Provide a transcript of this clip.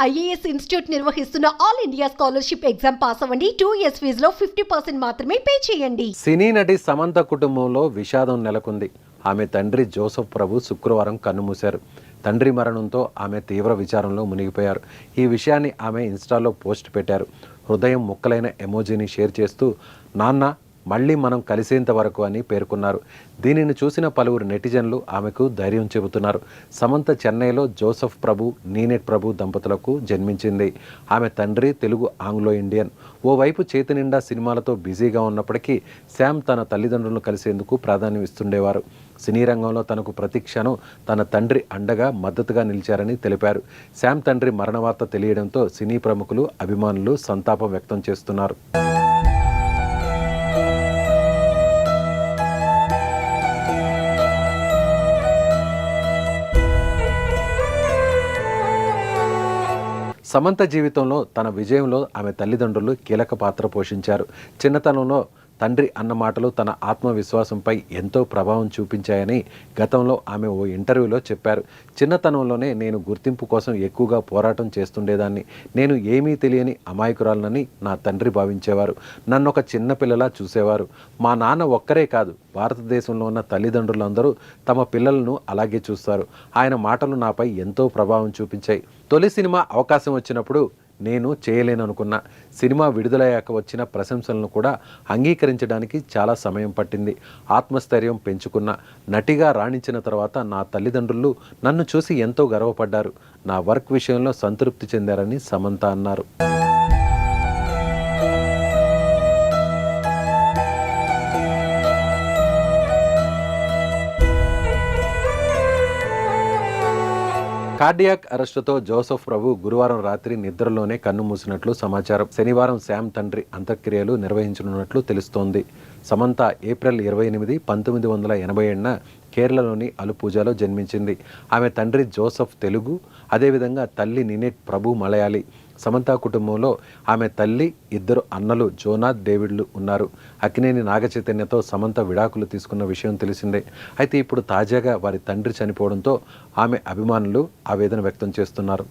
IAS institute నిర్వహిస్తున్న all India scholarship exam pass అవ్వండి. 2 years ఫీజులో 50% మాత్రమే పే చేయండి. సినీ నటి సమంత కుటుంబంలో విషాదం నెలకొంది. ఆమె తండ్రి జోసెఫ్ ప్రభు శుక్రవారం కన్నుమూశారు. తండ్రి మరణంతో ఆమె తీవ్ర విచారంలో మునిగిపోయారు. ఈ విషయాన్ని ఆమె ఇన్స్టాలో పోస్ట్ పెట్టారు. హృదయం ముక్కలైన ఎమోజీని షేర్ చేస్తూ నాన్న మళ్ళీ మనం కలిసేంత వరకు అని పేర్కొన్నారు. దీనిని చూసిన పలువురు నెటిజన్లు ఆమెకు ధైర్యం చెబుతున్నారు. సమంత చెన్నైలో జోసెఫ్ ప్రభు, నీనెట్ ప్రభు దంపతులకు జన్మించింది. ఆమె తండ్రి తెలుగు ఆంగ్లో ఇండియన్. ఓవైపు చేతి నిండా సినిమాలతో బిజీగా ఉన్నప్పటికీ శామ్ తన తల్లిదండ్రులను కలిసేందుకు ప్రాధాన్యం ఇస్తుండేవారు. సినీ రంగంలో తనకు ప్రతి క్షణం తన తండ్రి అండగా మద్దతుగా నిలిచారని తెలిపారు. శామ్ తండ్రి మరణ వార్త తెలియడంతో సినీ ప్రముఖులు, అభిమానులు సంతాపం వ్యక్తం చేస్తున్నారు. సమంత జీవితంలో తన విజయంలో ఆమె తల్లిదండ్రులు కీలక పాత్ర పోషించారు. చిన్నతనంలో తండ్రి అన్న మాటలు తన ఆత్మవిశ్వాసంపై ఎంతో ప్రభావం చూపించాయని గతంలో ఆమె ఓ ఇంటర్వ్యూలో చెప్పారు. చిన్నతనంలోనే నేను గుర్తింపు కోసం ఎక్కువగా పోరాటం చేస్తుండేదాన్ని. నేను ఏమీ తెలియని అమాయకురాలనని నా తండ్రి భావించేవారు. నన్ను ఒక చిన్నపిల్లలా చూసేవారు. మా నాన్న ఒక్కరే కాదు, భారతదేశంలో ఉన్న తల్లిదండ్రులందరూ తమ పిల్లలను అలాగే చూస్తారు. ఆయన మాటలు నాపై ఎంతో ప్రభావం చూపించాయి. తొలి సినిమా అవకాశం వచ్చినప్పుడు నేను చేయలేననుకున్న సినిమా విడుదలయ్యాక వచ్చిన ప్రశంసలను కూడా అంగీకరించడానికి చాలా సమయం పట్టింది. ఆత్మస్థైర్యం పెంచుకున్న నటిగా రాణించిన తర్వాత నా తల్లిదండ్రులు నన్ను చూసి ఎంతో గర్వపడ్డారు. నా వర్క్ విషయంలో సంతృప్తి చెందారని సమంత అన్నారు. కార్డియాక్ అరెస్టుతో జోసెఫ్ ప్రభు గురువారం రాత్రి నిద్రలోనే కన్నుమూసినట్లు సమాచారం. శనివారం శామ్ తండ్రి అంత్యక్రియలు నిర్వహించనున్నట్లు తెలుస్తోంది. సమంత ఏప్రిల్ 28, 1987న కేరళలోని అలుపూజాలో జన్మించింది. ఆమె తండ్రి జోసెఫ్ తెలుగు, అదేవిధంగా తల్లి నీనెట్ ప్రభు మలయాళీ. సమంత కుటుంబంలో ఆమె తల్లి, 2 అన్నలు జోనాథ్, డేవిడ్లు ఉన్నారు. అక్కినేని నాగచైతన్యతో సమంత విడాకులు తీసుకున్న విషయం తెలిసిందే. అయితే ఇప్పుడు తాజాగా వారి తండ్రి చనిపోవడంతో ఆమె అభిమానులు ఆవేదన వ్యక్తం చేస్తున్నారు.